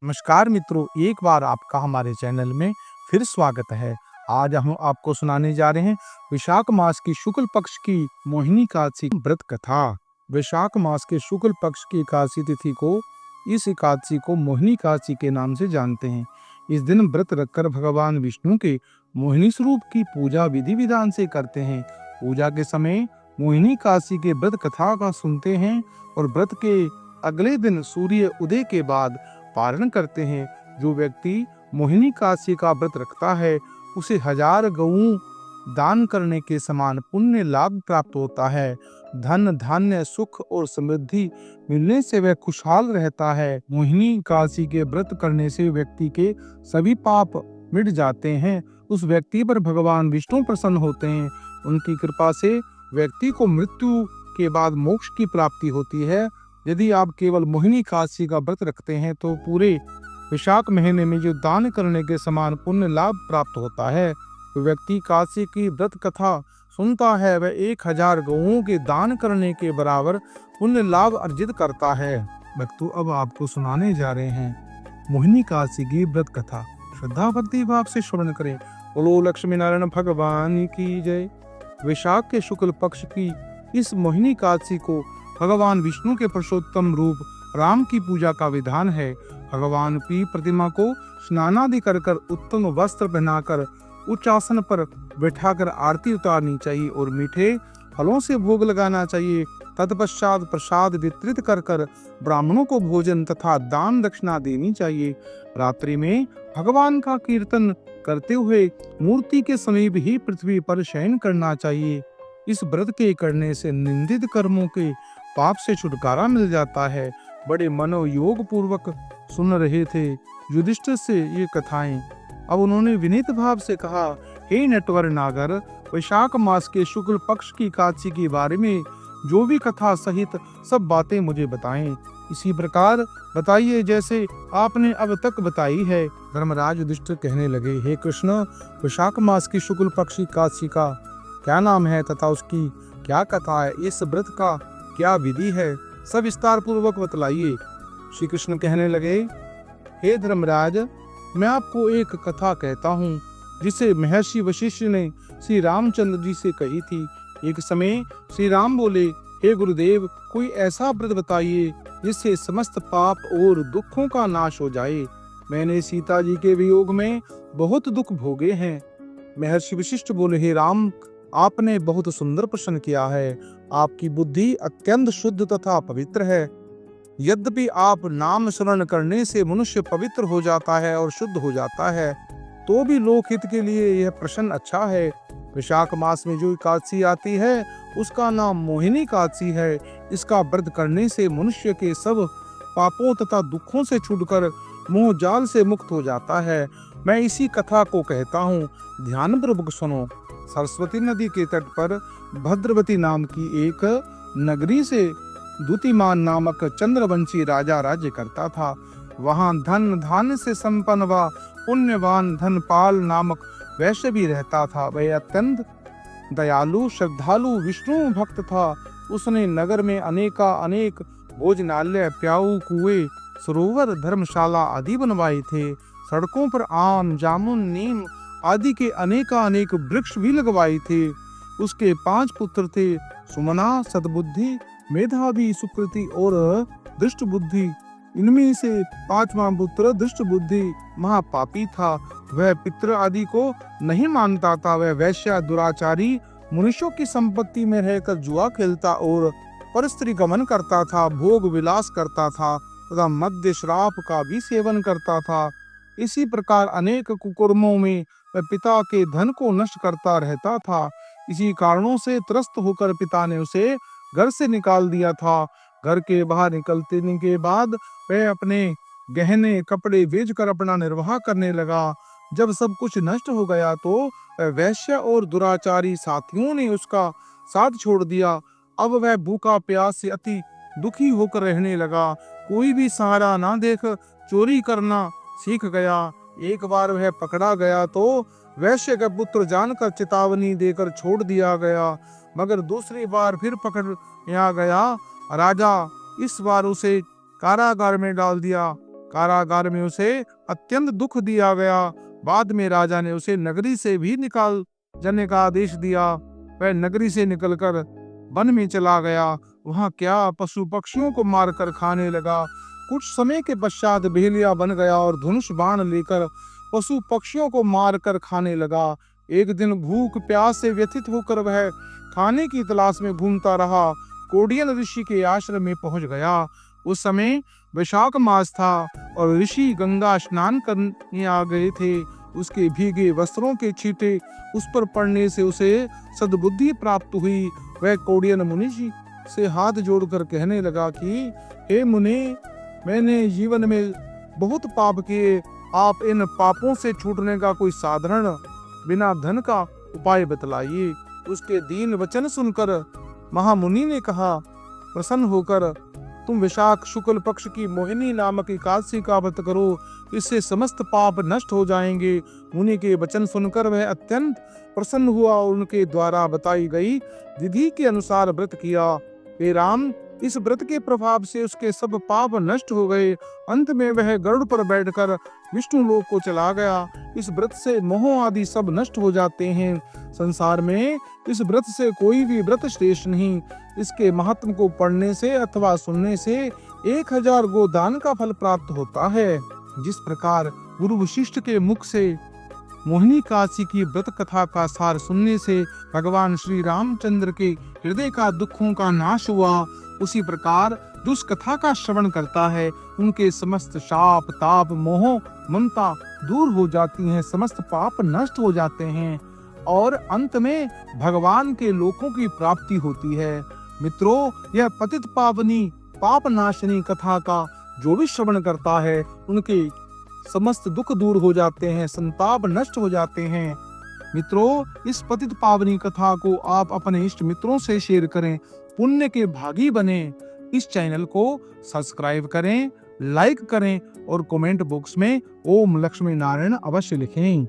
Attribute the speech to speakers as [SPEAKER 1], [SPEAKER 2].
[SPEAKER 1] नमस्कार मित्रों, एक बार आपका हमारे चैनल में फिर स्वागत है। आज हम आपको सुनाने जा रहे हैं वैशाख मास की शुक्ल पक्ष की मोहिनी एकादशी व्रत कथा। वैशाख मास के शुक्ल पक्ष की एकादशी तिथि को इस एकादशी को मोहिनी एकादशी के नाम से जानते हैं। इस दिन व्रत रखकर भगवान विष्णु के मोहिनी स्वरूप की पूजा विधि विधान से करते हैं। पूजा के समय मोहिनी एकादशी के व्रत कथा का सुनते हैं और व्रत के अगले दिन सूर्य उदय के बाद पारण करते हैं। जो व्यक्ति मोहिनी एकादशी का व्रत रखता है उसे 1000 गऊ दान करने के समान पुण्य लाभ प्राप्त होता है। धन धान्य सुख और समृद्धि मिलने से वह खुशहाल रहता है। मोहिनी एकादशी के व्रत करने से व्यक्ति के सभी पाप मिट जाते हैं। उस व्यक्ति पर भगवान विष्णु प्रसन्न होते हैं। उनकी कृपा से व्यक्ति को मृत्यु के बाद मोक्ष की प्राप्ति होती है। यदि आप केवल मोहिनी एकादशी का व्रत रखते हैं तो पूरे वैशाख महीने में जो दान करने के समान पुण्य लाभ प्राप्त होता है। तो व्यक्ति एकादशी की व्रत कथा सुनता है वह 1000 गऊओं के दान करने के बराबर पुण्य लाभ अर्जित करता है। भक्तों, अब आपको सुनाने जा रहे हैं मोहिनी एकादशी की व्रत कथा। श्रद्धा भक्ति भाव से श्रवण करें। बोलो लक्ष्मी नारायण भगवान की जय। वैशाख के शुक्ल पक्ष की इस मोहिनी एकादशी को भगवान विष्णु के पुरुषोत्तम रूप राम की पूजा का विधान है। भगवान की प्रतिमा को स्नानादि कर उत्तम वस्त्र पहनाकर उच्च आसन पर बैठाकर आरती उतारनी चाहिए और मीठे फलों से भोग लगाना चाहिए। तत्पश्चात प्रसाद वितरित कर ब्राह्मणों को भोजन तथा दान दक्षिणा देनी चाहिए। रात्रि में भगवान का कीर्तन करते हुए मूर्ति के समीप ही पृथ्वी पर शयन करना चाहिए। इस व्रत के करने से निंदित कर्मों के पाप से छुटकारा मिल जाता है। बड़े मनोयोग पूर्वक सुन रहे थे युधिष्ठिर से ये कथाएं। अब उन्होंने विनीत भाव से कहा, हे नटवर नागर, वैशाख मास के शुक्ल पक्ष की एकादशी के बारे में जो भी कथा सहित सब बातें मुझे बताएं। इसी प्रकार बताइए जैसे आपने अब तक बताई है। धर्मराज युधिष्ठिर कहने लगे, हे कृष्ण, वैशाख मास की शुक्ल पक्ष की एकादशी का क्या नाम है तथा उसकी क्या कथा है? इस व्रत का क्या विधि है? सब विस्तार पूर्वक बतलाइए। श्री कृष्ण कहने लगे, हे धर्मराज, मैं आपको एक कथा कहता हूँ जिसे महर्षि वशिष्ठ ने श्री रामचंद्र जी से कही थी। एक समय श्री राम बोले, हे गुरुदेव, कोई ऐसा व्रत बताइए जिससे समस्त पाप और दुखों का नाश हो जाए। मैंने सीता जी के वियोग में बहुत दुख भोगे हैं। महर्षि वशिष्ठ बोले, हे राम, आपने बहुत सुंदर प्रश्न किया है। आपकी बुद्धि अत्यंत शुद्ध तथा पवित्र है। यद्यपि आप नाम स्मरण करने से मनुष्य पवित्र हो जाता है और शुद्ध हो जाता है, तो भी लोकहित के लिए यह प्रश्न अच्छा है। वैशाख मास में जो एकादशी आती है उसका नाम मोहिनी एकादशी है। इसका व्रत करने से मनुष्य के सब पापों तथा दुखों से छूटकर मोह जाल से मुक्त हो जाता है। मैं इसी कथा को कहता हूँ, ध्यान पूर्वक सुनो। सरस्वती नदी के तट पर भद्रवती नाम की एक नगरी से द्युतिमान नामक चंद्रवंशी राजा राज्य करता था। वहां धन धान्य से संपन्न व पुण्यवान धनपाल नामक वैश्य भी रहता था। वह अत्यंत दयालु श्रद्धालु विष्णु भक्त था। उसने नगर में अनेक भोजनालय, प्याऊ, कुएं, सरोवर, धर्मशाला आदि बनवाए थे। सड़कों पर आम, जामुन, नीम आदि के अनेक वृक्ष भी लगवाए थे। उसके 5 पुत्र थे, सुमना, सद्बुद्धि, मेधावी, सुकृति और दृष्ट बुद्धि। इनमें से 5वां पुत्र दृष्ट बुद्धि महापापी था। वह पितृ आदि को नहीं मानता था। वह वैश्य, दुराचारी, मनुष्यों की संपत्ति में रहकर जुआ खेलता और परस्त्री गमन करता था, भोग विलास करता था तथा मद्य शराब का भी सेवन करता था। इसी प्रकार अनेक कुकर्मों में वह पिता के धन को नष्ट करता रहता था। इसी कारणों से त्रस्त होकर पिता ने उसे घर से निकाल दिया था। घर के बाहर निकलने के बाद वह अपने गहने कपड़े बेचकर अपना निर्वाह करने लगा। जब सब कुछ नष्ट हो गया तो वैश्य और दुराचारी साथियों ने उसका साथ छोड़ दिया। अब वह भूखा प्यास से अति दुखी होकर रहने लगा। कोई भी सहारा ना देख चोरी करना सीख गया। एक बार वह पकड़ा गया तो वैश्य का पुत्र जानकर चेतावनी देकर छोड़ दिया गया, मगर दूसरी बार फिर पकड़ गया। राजा इस बार उसे कारागार में डाल दिया। कारागार में उसे अत्यंत दुख दिया गया। बाद में राजा ने उसे नगरी से भी निकाल जाने का आदेश दिया। वह नगरी से निकलकर वन में चला गया। वहां क्या पशु पक्षियों को मारकर खाने लगा। कुछ समय के पश्चात भेड़िया बन गया और धनुष बाण लेकर पशु पक्षियों को मारकर खाने लगा। एक दिन भूख प्यास से व्यथित होकर वह खाने की तलाश में घूमता रहा। कोडियन ऋषि के आश्रम में पहुंच गया। उस समय वैशाख मास था और ऋषि गंगा स्नान करने आ गए थे। उसके भीगे वस्त्रों के छींटे उस पर पड़ने से उसे सद्बुद्धि प्राप्त हुई। वह कोडियन मुनि जी से हाथ जोड़कर कहने लगा कि हे मुनि, मैंने जीवन में बहुत पाप किए। आप इन पापों से छूटने का कोई साधारण बिना धन का उपाय बतलाइए। उसके दीन वचन सुनकर महामुनि ने कहा, प्रसन्न होकर तुम वैशाख शुक्ल पक्ष की मोहिनी नामक एकादशी का व्रत करो, इससे समस्त पाप नष्ट हो जाएंगे। मुनि के वचन सुनकर वह अत्यंत प्रसन्न हुआ और उनके द्वारा बताई गई विधि के अनुसार व्रत किया। हे राम, इस व्रत के प्रभाव से उसके सब पाप नष्ट हो गए। अंत में वह गरुड़ पर बैठकर विष्णु लोक को चला गया। इस व्रत से मोह आदि सब नष्ट हो जाते हैं। संसार में इस व्रत से कोई भी व्रत श्रेष्ठ नहीं। इसके महत्व को पढ़ने से अथवा सुनने से 1000 गोदान का फल प्राप्त होता है। जिस प्रकार गुरु वशिष्ठ के मुख से मोहिनी काशी की व्रत कथा का सार सुनने से भगवान श्री रामचंद्र के हृदय का दुखों का नाश हुआ, उसी प्रकार जिस कथा का श्रवण करता है उनके समस्त शाप ताप मोह ममता दूर हो जाती हैं, समस्त पाप नष्ट हो जाते हैं और अंत में भगवान के लोकों की प्राप्ति होती है। मित्रों, यह पतित पावनी पाप नाशनी कथा का जो भी श्रवण करता है उनके समस्त दुख दूर हो जाते हैं, संताप नष्ट हो जाते हैं। मित्रों, इस पतित पावनी कथा को आप अपने इष्ट मित्रों से शेयर करें, पुण्य के भागी बने। इस चैनल को सब्सक्राइब करें, लाइक करें और कमेंट बॉक्स में ओम लक्ष्मी नारायण अवश्य लिखें।